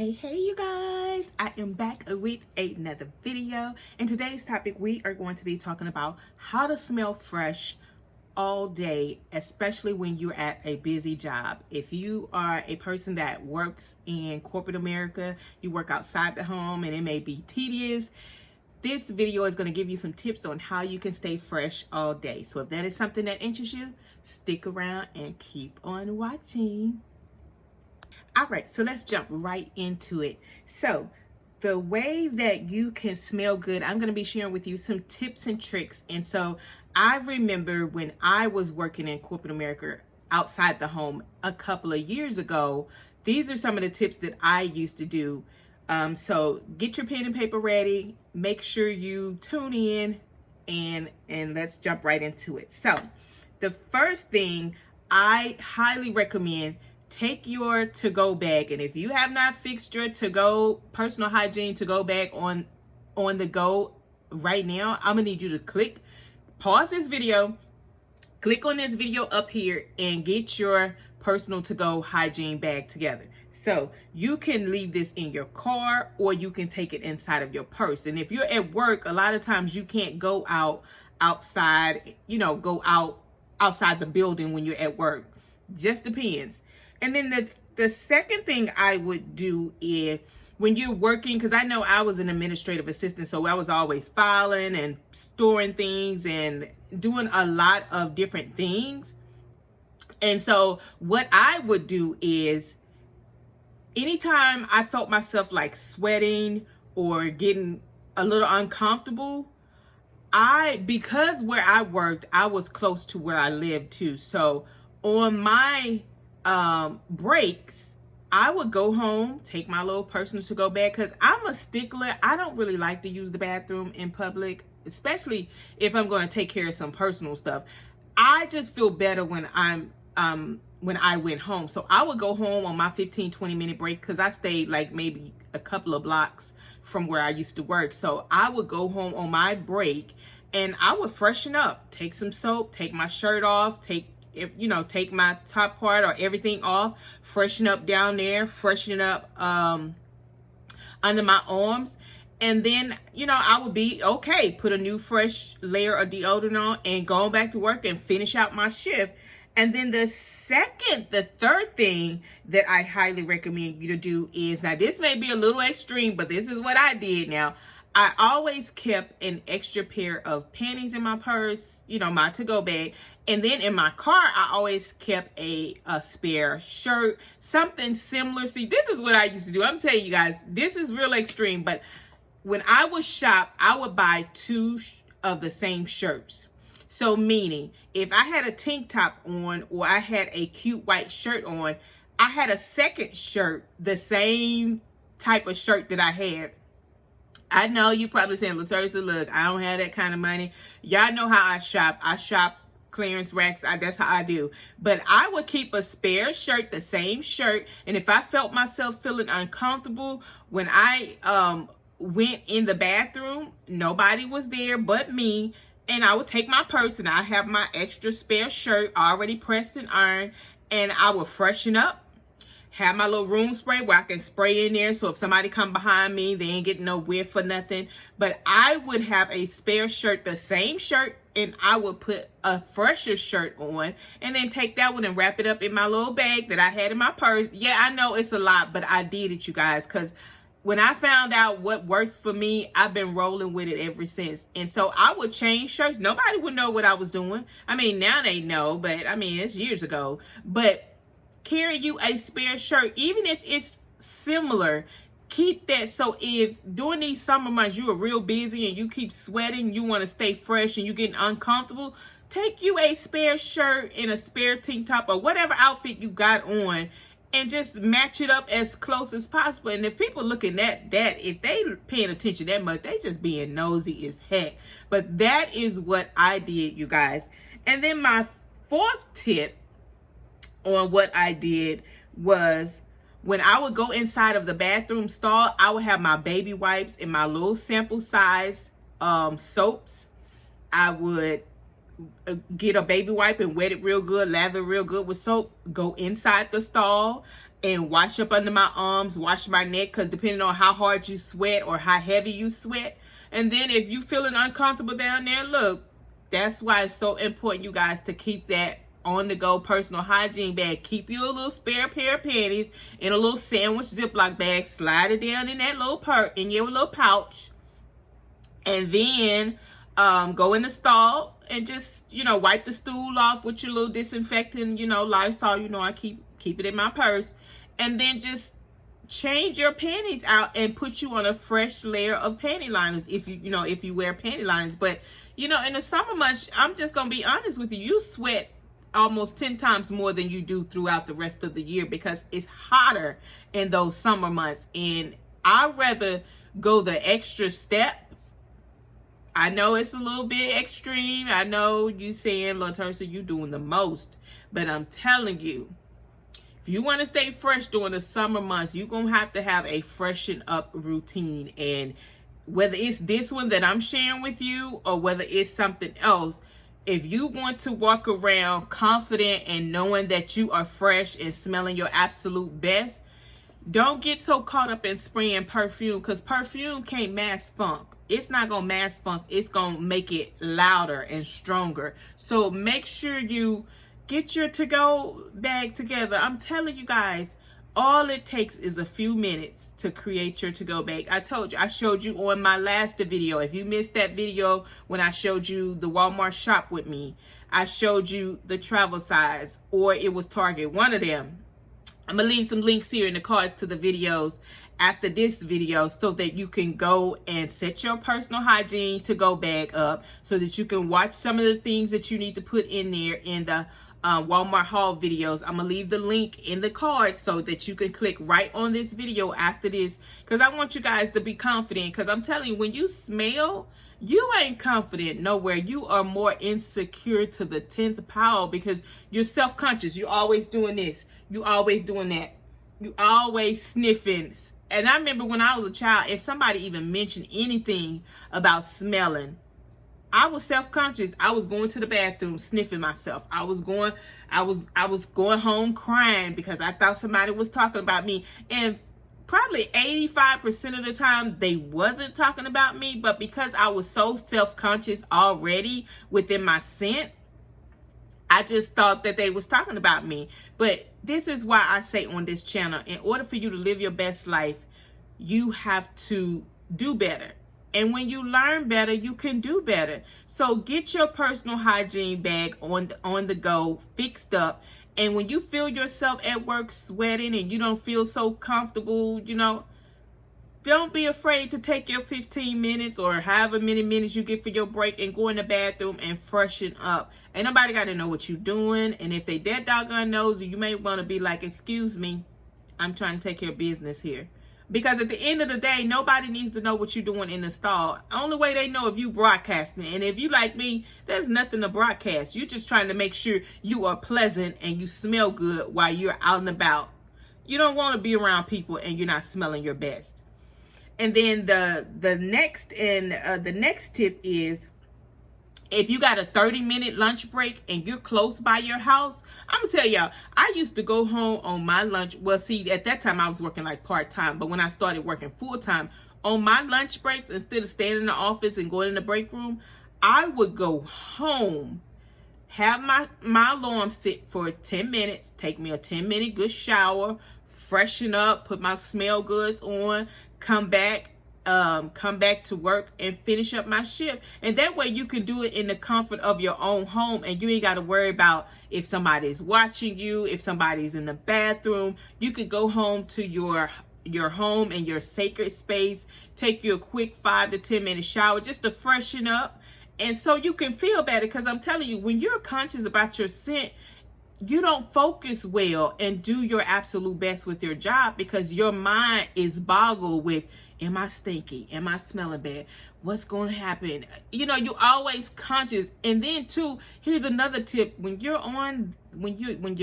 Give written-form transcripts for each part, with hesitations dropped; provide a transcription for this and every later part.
Hey you guys, I am back with another video, and today's topic we are going to be talking about how to smell fresh all day, especially when you're at a busy job. If you are a person that works in corporate America, you work outside the home and it may be tedious, this video is going to give you some tips on how you can stay fresh all day. So if that is something that interests you, stick around and keep on watching. All right, so let's jump right into it. So the way that you can smell good, I'm going to be sharing with you some tips and tricks. And so I remember when I was working in corporate America outside the home a couple of years ago, these are some of the tips that I used to do. So get your pen and paper ready, make sure you tune in, and let's jump right into it. So the first thing I highly recommend, take your to-go bag. And if you have not fixed your to-go personal hygiene to-go bag on the go right now, I'm gonna need you to pause this video, click on this video up here, and get your personal to-go hygiene bag together. So you can leave this in your car, or you can take it inside of your purse. And if you're at work, a lot of times you can't go outside, go outside the building when you're at work. Just depends. And then the second thing I would do is when you're working, because I know I was an administrative assistant, so I was always filing and storing things and doing a lot of different things. And so what I would do is anytime I felt myself like sweating or getting a little uncomfortable, because where I worked, I was close to where I lived too. So on my breaks, I would go home, take my little personal to-go bag, because I'm a stickler. I don't really like to use the bathroom in public, especially if I'm going to take care of some personal stuff. I just feel better when when I went home. So I would go home on my 15-20 minute break, because I stayed like maybe a couple of blocks from where I used to work. So I would go home on my break and I would freshen up, take some soap, take my shirt off, take my top part or everything off, freshen up down there, freshen up under my arms. And then, I would be okay, put a new fresh layer of deodorant on and go back to work and finish out my shift. And then the third thing that I highly recommend you to do is, now this may be a little extreme, but this is what I did now. I always kept an extra pair of panties in my purse, my to-go bag. And then in my car, I always kept a spare shirt, something similar. See, this is what I used to do. I'm telling you guys, this is real extreme. But when I would shop, I would buy two of the same shirts. So meaning, if I had a tank top on or I had a cute white shirt on, I had a second shirt, the same type of shirt that I had. I know you probably saying, LaTersa, look, I don't have that kind of money. Y'all know how I shop. I shop clearance racks. That's how I do. But I would keep a spare shirt, the same shirt. And if I felt myself feeling uncomfortable when I went in the bathroom, nobody was there but me. And I would take my purse and I have my extra spare shirt already pressed and ironed, and I would freshen up, have my little room spray where I can spray in there, so if somebody come behind me, they ain't getting no whiff or nothing. But I would have a spare shirt, the same shirt, and I would put a fresher shirt on and then take that one and wrap it up in my little bag that I had in my purse. Yeah, I know it's a lot, but I did it, you guys, because when I found out what works for me, I've been rolling with it ever since. And so I would change shirts. Nobody would know what I was doing. I mean, now they know, but it's years ago. But carry you a spare shirt, even if it's similar, keep that. So if during these summer months you are real busy and you keep sweating, you want to stay fresh and you're getting uncomfortable, take you a spare shirt and a spare tank top or whatever outfit you got on, and just match it up as close as possible. And if people looking at that, if they paying attention that much, they just being nosy as heck. But that is what I did, you guys. And then my fourth tip on what I did was, when I would go inside of the bathroom stall, I would have my baby wipes and my little sample size soaps. I would get a baby wipe and wet it real good, lather real good with soap, go inside the stall. and wash up under my arms, wash my neck, because depending on how hard you sweat or how heavy you sweat. And then if you feeling uncomfortable down there, look, that's why it's so important, you guys, to keep that on-the-go personal hygiene bag. Keep you a little spare pair of panties in a little sandwich Ziploc bag. Slide it down in that little in your little pouch. And then go in the stall and just, wipe the stool off with your little disinfectant, Lysol. I keep it in my purse. And then just change your panties out and put you on a fresh layer of panty liners if you wear panty liners. But, in the summer months, I'm just going to be honest with you. You sweat almost 10 times more than you do throughout the rest of the year because it's hotter in those summer months. And I'd rather go the extra step. I know it's a little bit extreme. I know you saying, LaTersa, you doing the most. But I'm telling you, if you want to stay fresh during the summer months, you're going to have a freshen up routine. And whether it's this one that I'm sharing with you or whether it's something else, if you want to walk around confident and knowing that you are fresh and smelling your absolute best, don't get so caught up in spraying perfume, because perfume can't mask funk. It's not going to mask funk. It's going to make it louder and stronger. So make sure you get your to-go bag together. I'm telling you guys, all it takes is a few minutes to create your to-go bag. I told you, I showed you on my last video. If you missed that video when I showed you the Walmart shop with me, I showed you the travel size, or it was Target, one of them. I'm gonna leave some links here in the cards to the videos after this video so that you can go and set your personal hygiene to-go bag up so that you can watch some of the things that you need to put in there in the Walmart haul videos. I'm gonna leave the link in the cards so that you can click right on this video after this, because I want you guys to be confident. Because I'm telling you, when you smell, you ain't confident nowhere. You are more insecure to the 10th power because you're self-conscious. You're always doing this, you always doing that, you always sniffing. And I remember when I was a child, if somebody even mentioned anything about smelling, I was self-conscious. I was going to the bathroom sniffing myself. I was going home crying because I thought somebody was talking about me. And probably 85% of the time they wasn't talking about me, but because I was so self-conscious already within my scent, I just thought that they was talking about me. But this is why I say on this channel, in order for you to live your best life, you have to do better. And when you learn better, you can do better. So get your personal hygiene bag on the go, fixed up. And when you feel yourself at work sweating and you don't feel so comfortable, don't be afraid to take your 15 minutes or however many minutes you get for your break and go in the bathroom and freshen up. Ain't nobody got to know what you're doing. And if they dead doggone nosy, you may want to be like, excuse me, I'm trying to take care of business here. Because at the end of the day, nobody needs to know what you're doing in the stall. Only way they know if you broadcasting. And if you like me, there's nothing to broadcast. You're just trying to make sure you are pleasant and you smell good while you're out and about. You don't want to be around people and you're not smelling your best. And then the next tip is, if you got a 30-minute lunch break and you're close by your house, I'm gonna tell y'all, I used to go home on my lunch. Well, see, at that time I was working like part-time, but when I started working full-time, on my lunch breaks, instead of staying in the office and going in the break room, I would go home, have my alarm set for 10 minutes, take me a 10-minute good shower, freshen up, put my smell goods on, come back to work and finish up my shift. And that way you can do it in the comfort of your own home, and you ain't got to worry about if somebody's watching you, if somebody's in the bathroom. You could go home to your home and your sacred space, take you a quick 5 to 10 minute shower just to freshen up, and so you can feel better. Because I'm telling you, when you're conscious about your scent, you don't focus well and do your absolute best with your job, because your mind is boggled with, am I stinky? Am I smelling bad? What's going to happen? You always conscious. And then too, here's another tip. When your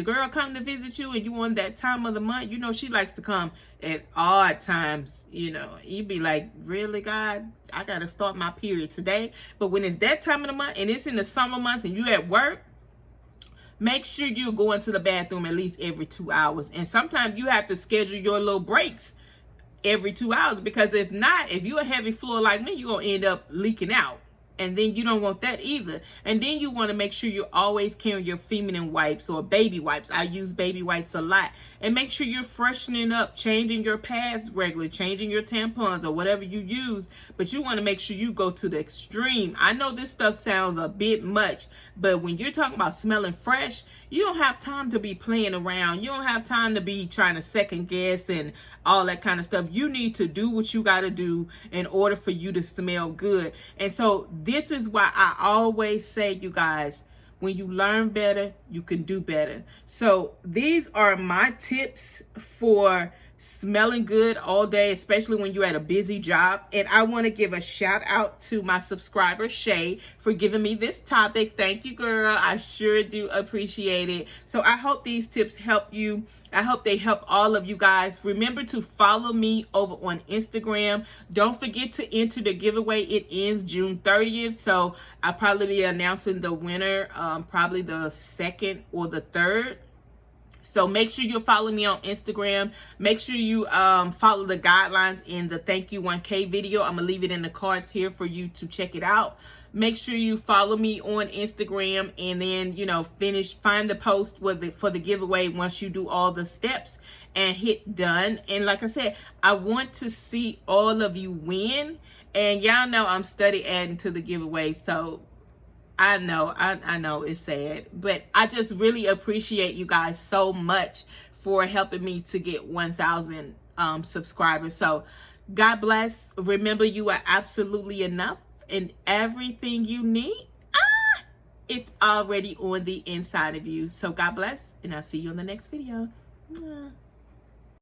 girl come to visit you and you on that time of the month, she likes to come at odd times. You be like, really, God, I got to start my period today. But when it's that time of the month and it's in the summer months and you at work, make sure you're going to the bathroom at least every 2 hours. And sometimes you have to schedule your little breaks every 2 hours, because if not, if you're a heavy floor like me, you're going to end up leaking out. And then you don't want that either. And then you want to make sure you're always carrying your feminine wipes or baby wipes. I use baby wipes a lot. And make sure you're freshening up, changing your pads regularly, changing your tampons or whatever you use. But you want to make sure you go to the extreme. I know this stuff sounds a bit much, but when you're talking about smelling fresh, you don't have time to be playing around. You don't have time to be trying to second guess and all that kind of stuff. You need to do what you got to do in order for you to smell good. And so this is why I always say, you guys, when you learn better, you can do better. So these are my tips for smelling good all day, especially when you're at a busy job. And I want to give a shout out to my subscriber Shay for giving me this topic. Thank you, girl. I sure do appreciate it. So I hope these tips help you. I hope they help all of you guys. Remember to follow me over on Instagram. Don't forget to enter the giveaway. It ends June 30th. So I'll probably be announcing the winner probably the 2nd or the 3rd. So make sure you follow me on Instagram. Make sure you follow the guidelines in the Thank You 1K video. I'm going to leave it in the cards here for you to check it out. Make sure you follow me on Instagram, and then, you know, find the post for the giveaway once you do all the steps and hit done. And like I said, I want to see all of you win. And y'all know I'm steady adding to the giveaway. So I know it's sad, but I just really appreciate you guys so much for helping me to get 1,000 subscribers. So God bless. Remember, you are absolutely enough, and everything you need, it's already on the inside of you. So God bless, and I'll see you in the next video.